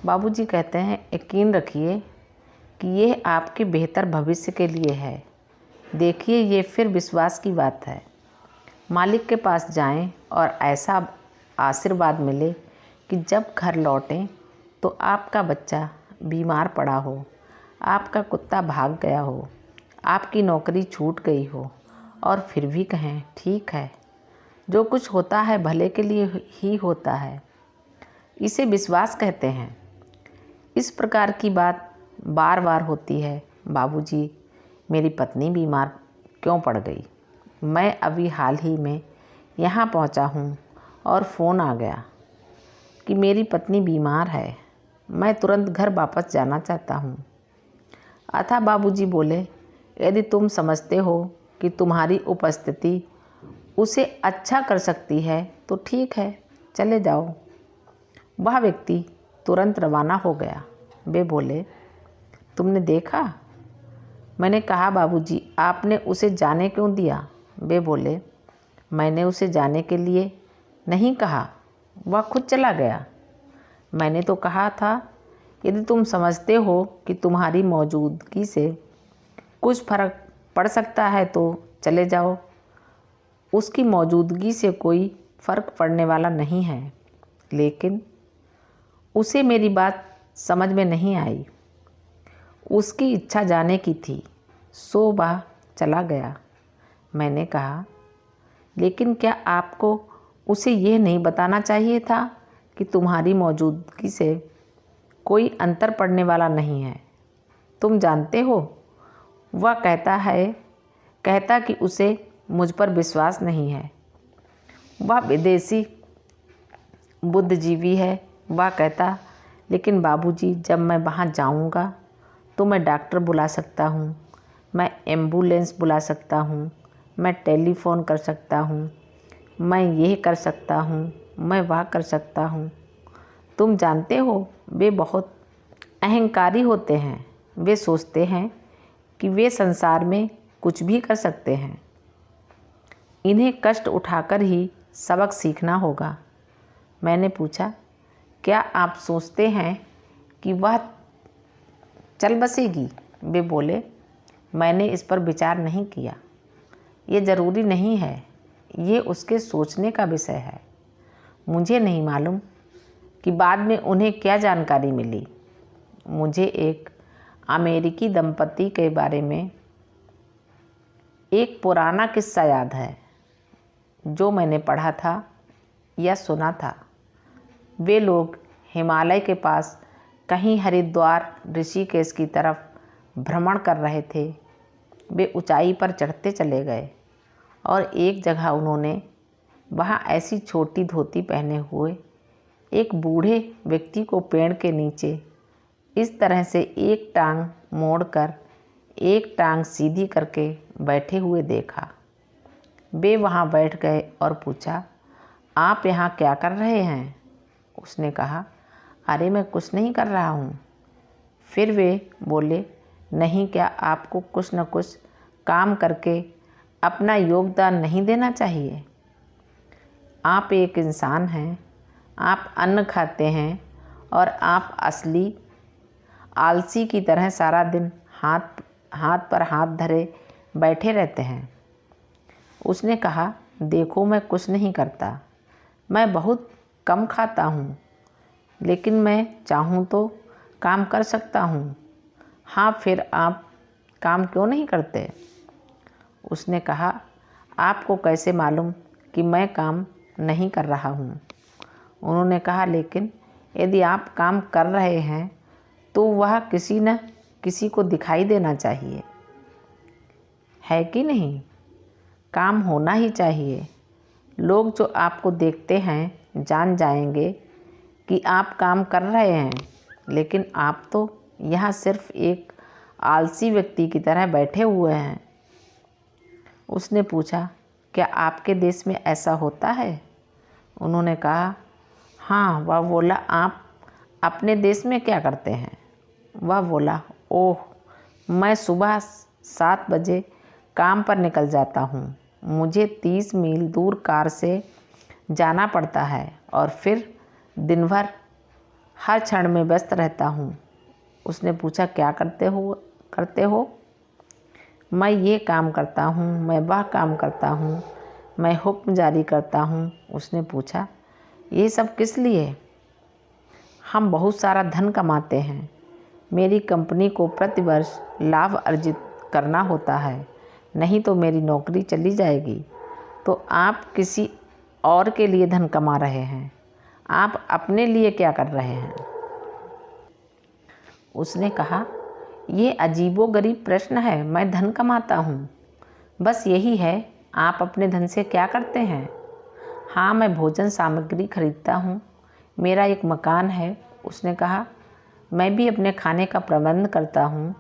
बाबूजी कहते हैं, यकीन रखिए कि यह आपके बेहतर भविष्य के लिए है। देखिए, ये फिर विश्वास की बात है। मालिक के पास जाएं और ऐसा आशीर्वाद मिले कि जब घर लौटें तो आपका बच्चा बीमार पड़ा हो, आपका कुत्ता भाग गया हो, आपकी नौकरी छूट गई हो और फिर भी कहें, ठीक है, जो कुछ होता है भले के लिए ही होता है। इसे विश्वास कहते हैं। इस प्रकार की बात बार बार होती है। बाबूजी, मेरी पत्नी बीमार क्यों पड़ गई? मैं अभी हाल ही में यहाँ पहुँचा हूँ और फ़ोन आ गया कि मेरी पत्नी बीमार है। मैं तुरंत घर वापस जाना चाहता हूँ। अतः बाबूजी बोले, यदि तुम समझते हो कि तुम्हारी उपस्थिति उसे अच्छा कर सकती है तो ठीक है, चले जाओ। वह व्यक्ति तुरंत रवाना हो गया। वे बोले, तुमने देखा? मैंने कहा, बाबूजी, आपने उसे जाने क्यों दिया? वे बोले, मैंने उसे जाने के लिए नहीं कहा, वह खुद चला गया। मैंने तो कहा था, यदि तुम समझते हो कि तुम्हारी मौजूदगी से कुछ फर्क पड़ सकता है तो चले जाओ। उसकी मौजूदगी से कोई फ़र्क पड़ने वाला नहीं है। लेकिन उसे मेरी बात समझ में नहीं आई। उसकी इच्छा जाने की थी, सो वह चला गया। मैंने कहा, लेकिन क्या आपको उसे यह नहीं बताना चाहिए था कि तुम्हारी मौजूदगी से कोई अंतर पड़ने वाला नहीं है? तुम जानते हो, वह कहता कि उसे मुझ पर विश्वास नहीं है। वह विदेशी बुद्धिजीवी है। वह कहता, लेकिन बाबूजी, जब मैं वहाँ जाऊँगा तो मैं डॉक्टर बुला सकता हूँ, मैं एम्बुलेंस बुला सकता हूँ, मैं टेलीफोन कर सकता हूँ, मैं यह कर सकता हूँ, मैं वह कर सकता हूँ। तुम जानते हो, वे बहुत अहंकारी होते हैं। वे सोचते हैं कि वे संसार में कुछ भी कर सकते हैं। इन्हें कष्ट उठाकर ही सबक सीखना होगा। मैंने पूछा, क्या आप सोचते हैं कि वह चल बसेगी? वे बोले, मैंने इस पर विचार नहीं किया। ये ज़रूरी नहीं है, ये उसके सोचने का विषय है। मुझे नहीं मालूम कि बाद में उन्हें क्या जानकारी मिली। मुझे एक अमेरिकी दंपति के बारे में एक पुराना किस्सा याद है, जो मैंने पढ़ा था या सुना था। वे लोग हिमालय के पास कहीं हरिद्वार ऋषिकेश की तरफ भ्रमण कर रहे थे। वे ऊंचाई पर चढ़ते चले गए और एक जगह उन्होंने वहाँ ऐसी छोटी धोती पहने हुए एक बूढ़े व्यक्ति को पेड़ के नीचे इस तरह से एक टांग मोड़कर एक टांग सीधी करके बैठे हुए देखा। वे वहाँ बैठ गए और पूछा, आप यहाँ क्या कर रहे हैं? उसने कहा, अरे मैं कुछ नहीं कर रहा हूँ। फिर वे बोले, नहीं, क्या आपको कुछ न कुछ काम करके अपना योगदान नहीं देना चाहिए? आप एक इंसान हैं, आप अन्न खाते हैं और आप असली आलसी की तरह सारा दिन हाथ पर हाथ धरे बैठे रहते हैं। उसने कहा, देखो, मैं कुछ नहीं करता, मैं बहुत कम खाता हूँ, लेकिन मैं चाहूँ तो काम कर सकता हूँ। हाँ, फिर आप काम क्यों नहीं करते? उसने कहा, आपको कैसे मालूम कि मैं काम नहीं कर रहा हूँ? उन्होंने कहा, लेकिन यदि आप काम कर रहे हैं तो वह किसी न किसी को दिखाई देना चाहिए, है कि नहीं? काम होना ही चाहिए। लोग जो आपको देखते हैं जान जाएंगे कि आप काम कर रहे हैं, लेकिन आप तो यहाँ सिर्फ एक आलसी व्यक्ति की तरह बैठे हुए हैं। उसने पूछा, क्या आपके देश में ऐसा होता है? उन्होंने कहा, हाँ। वह बोला, आप अपने देश में क्या करते हैं? वह बोला, ओह, मैं सुबह 7 बजे काम पर निकल जाता हूँ। मुझे 30 मील दूर कार से जाना पड़ता है और फिर दिन भर हर क्षण में व्यस्त रहता हूँ। उसने पूछा, क्या करते हो? मैं ये काम करता हूँ, मैं वह काम करता हूँ, मैं हुक्म जारी करता हूँ। उसने पूछा, ये सब किस लिए? हम बहुत सारा धन कमाते हैं। मेरी कंपनी को प्रतिवर्ष लाभ अर्जित करना होता है, नहीं तो मेरी नौकरी चली जाएगी। तो आप किसी और के लिए धन कमा रहे हैं, आप अपने लिए क्या कर रहे हैं? उसने कहा, ये अजीबोगरीब प्रश्न है। मैं धन कमाता हूँ, बस यही है। आप अपने धन से क्या करते हैं? हाँ, मैं भोजन सामग्री खरीदता हूँ। मेरा एक मकान है। उसने कहा, मैं भी अपने खाने का प्रबंध करता हूँ।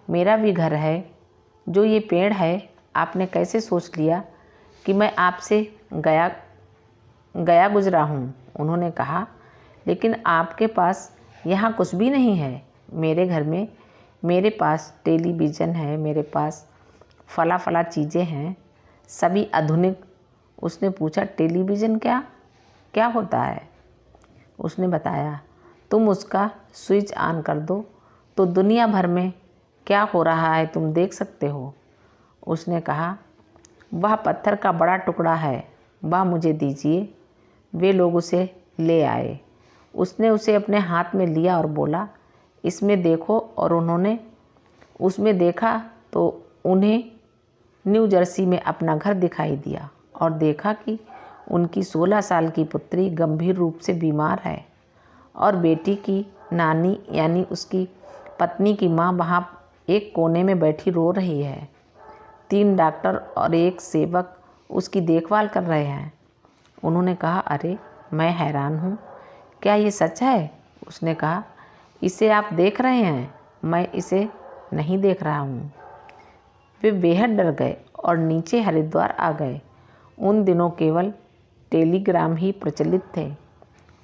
मेरा भी घर है। जो ये पेड़ है, आपने कैसे सोच लिया कि मैं आपसे गया गुजरा हूँ? उन्होंने कहा, लेकिन आपके पास यहाँ कुछ भी नहीं है। मेरे घर में मेरे पास टेलीविज़न है, मेरे पास फला चीज़ें हैं, सभी आधुनिक। उसने पूछा, टेलीविज़न क्या होता है? उसने बताया, तुम उसका स्विच ऑन कर दो तो दुनिया भर में क्या हो रहा है तुम देख सकते हो। उसने कहा, वह पत्थर का बड़ा टुकड़ा है, वह मुझे दीजिए। वे लोग उसे ले आए। उसने उसे अपने हाथ में लिया और बोला, इसमें देखो। और उन्होंने उसमें देखा तो उन्हें न्यू जर्सी में अपना घर दिखाई दिया और देखा कि उनकी 16 साल की पुत्री गंभीर रूप से बीमार है और बेटी की नानी यानी उसकी पत्नी की माँ वहाँ एक कोने में बैठी रो रही है। 3 डॉक्टर और एक सेवक उसकी देखभाल कर रहे हैं। उन्होंने कहा, अरे मैं हैरान हूँ, क्या ये सच है? उसने कहा, इसे आप देख रहे हैं, मैं इसे नहीं देख रहा हूँ। वे बेहद डर गए और नीचे हरिद्वार आ गए। उन दिनों केवल टेलीग्राम ही प्रचलित थे।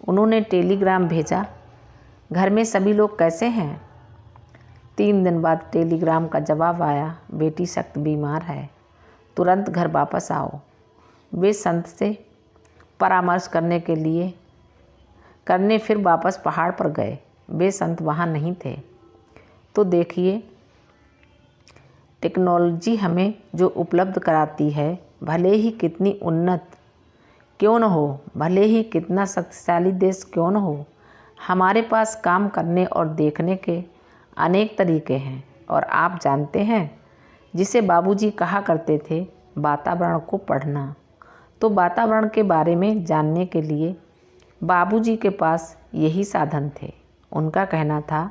उन्होंने टेलीग्राम भेजा, घर में सभी लोग कैसे हैं? 3 दिन बाद टेलीग्राम का जवाब आया, बेटी सख्त बीमार है, तुरंत घर वापस आओ। वे संत से परामर्श करने फिर वापस पहाड़ पर गए। वे संत वहाँ नहीं थे। तो देखिए, टेक्नोलॉजी हमें जो उपलब्ध कराती है, भले ही कितनी उन्नत क्यों न हो, भले ही कितना शक्तिशाली देश क्यों न हो, हमारे पास काम करने और देखने के अनेक तरीके हैं। और आप जानते हैं, जिसे बाबूजी कहा करते थे, वातावरण को पढ़ना। तो वातावरण के बारे में जानने के लिए बाबूजी के पास यही साधन थे। उनका कहना था,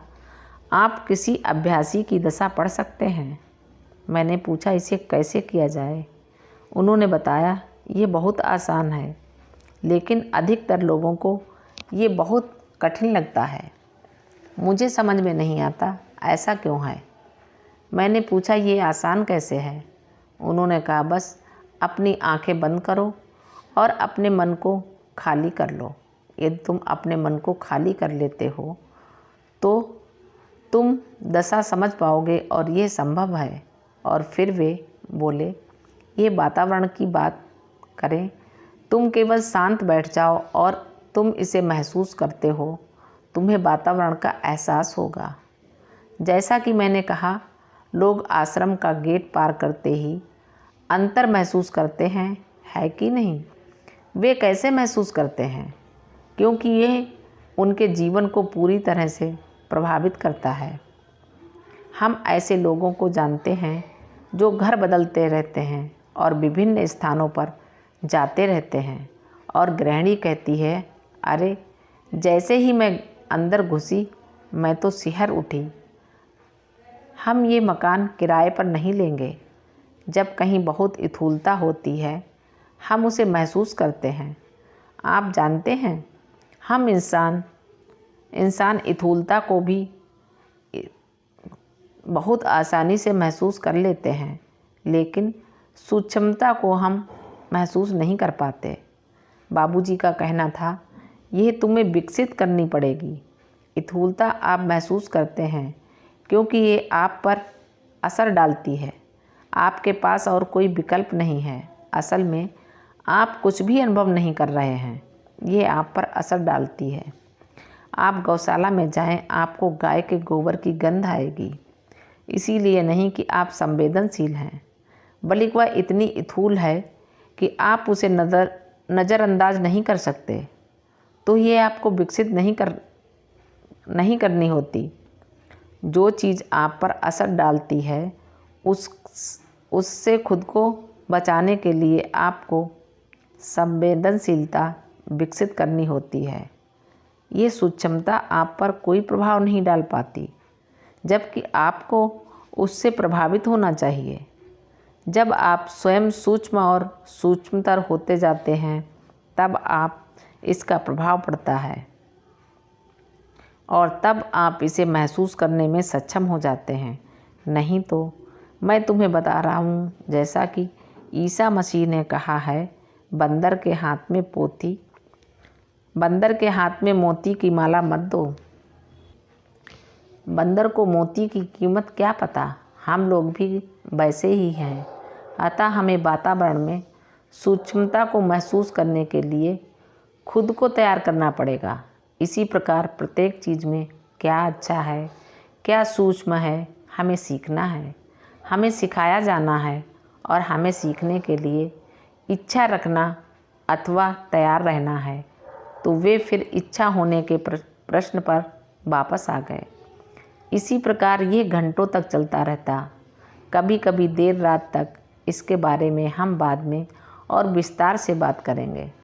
आप किसी अभ्यासी की दशा पढ़ सकते हैं। मैंने पूछा, इसे कैसे किया जाए? उन्होंने बताया, ये बहुत आसान है, लेकिन अधिकतर लोगों को ये बहुत कठिन लगता है। मुझे समझ में नहीं आता, ऐसा क्यों है? मैंने पूछा, ये आसान कैसे है? उन्होंने कहा, बस अपनी आंखें बंद करो और अपने मन को खाली कर लो। यदि तुम अपने मन को खाली कर लेते हो तो तुम दशा समझ पाओगे और ये संभव है। और फिर वे बोले, ये वातावरण की बात करें, तुम केवल शांत बैठ जाओ और तुम इसे महसूस करते हो, तुम्हें वातावरण का एहसास होगा। जैसा कि मैंने कहा, लोग आश्रम का गेट पार करते ही अंतर महसूस करते हैं, है कि नहीं? वे कैसे महसूस करते हैं? क्योंकि यह उनके जीवन को पूरी तरह से प्रभावित करता है। हम ऐसे लोगों को जानते हैं जो घर बदलते रहते हैं और विभिन्न स्थानों पर जाते रहते हैं। और गृहिणी कहती है, अरे जैसे ही मैं अंदर घुसी, मैं तो सिहर उठी। हम ये मकान किराए पर नहीं लेंगे। जब कहीं बहुत स्थूलता होती है, हम उसे महसूस करते हैं। आप जानते हैं, हम इंसान स्थूलता को भी बहुत आसानी से महसूस कर लेते हैं, लेकिन सूक्ष्मता को हम महसूस नहीं कर पाते। बाबूजी का कहना था, यह तुम्हें विकसित करनी पड़ेगी। स्थूलता आप महसूस करते हैं क्योंकि ये आप पर असर डालती है। आपके पास और कोई विकल्प नहीं है। असल में आप कुछ भी अनुभव नहीं कर रहे हैं, ये आप पर असर डालती है। आप गौशाला में जाएं, आपको गाय के गोबर की गंध आएगी। इसीलिए नहीं कि आप संवेदनशील हैं, बल्कि वह इतनी स्थूल है कि आप उसे नज़रअंदाज नहीं कर सकते। तो ये आपको विकसित नहीं करनी होती। जो चीज़ आप पर असर डालती है उससे खुद को बचाने के लिए आपको संवेदनशीलता विकसित करनी होती है। ये सूक्ष्मता आप पर कोई प्रभाव नहीं डाल पाती, जबकि आपको उससे प्रभावित होना चाहिए। जब आप स्वयं सूक्ष्म और सूक्ष्मतर होते जाते हैं, तब आप इसका प्रभाव पड़ता है और तब आप इसे महसूस करने में सक्षम हो जाते हैं। नहीं तो मैं तुम्हें बता रहा हूँ, जैसा कि ईसा मसीह ने कहा है, बंदर के हाथ में मोती की माला मत दो। बंदर को मोती की कीमत क्या पता। हम लोग भी वैसे ही हैं। अतः हमें वातावरण में सूक्ष्मता को महसूस करने के लिए खुद को तैयार करना पड़ेगा। इसी प्रकार प्रत्येक चीज़ में क्या अच्छा है, क्या सूक्ष्म है, हमें सीखना है, हमें सिखाया जाना है और हमें सीखने के लिए इच्छा रखना अथवा तैयार रहना है। तो वे फिर इच्छा होने के प्रश्न पर वापस आ गए। इसी प्रकार ये घंटों तक चलता रहता, कभी कभी देर रात तक। इसके बारे में हम बाद में और विस्तार से बात करेंगे।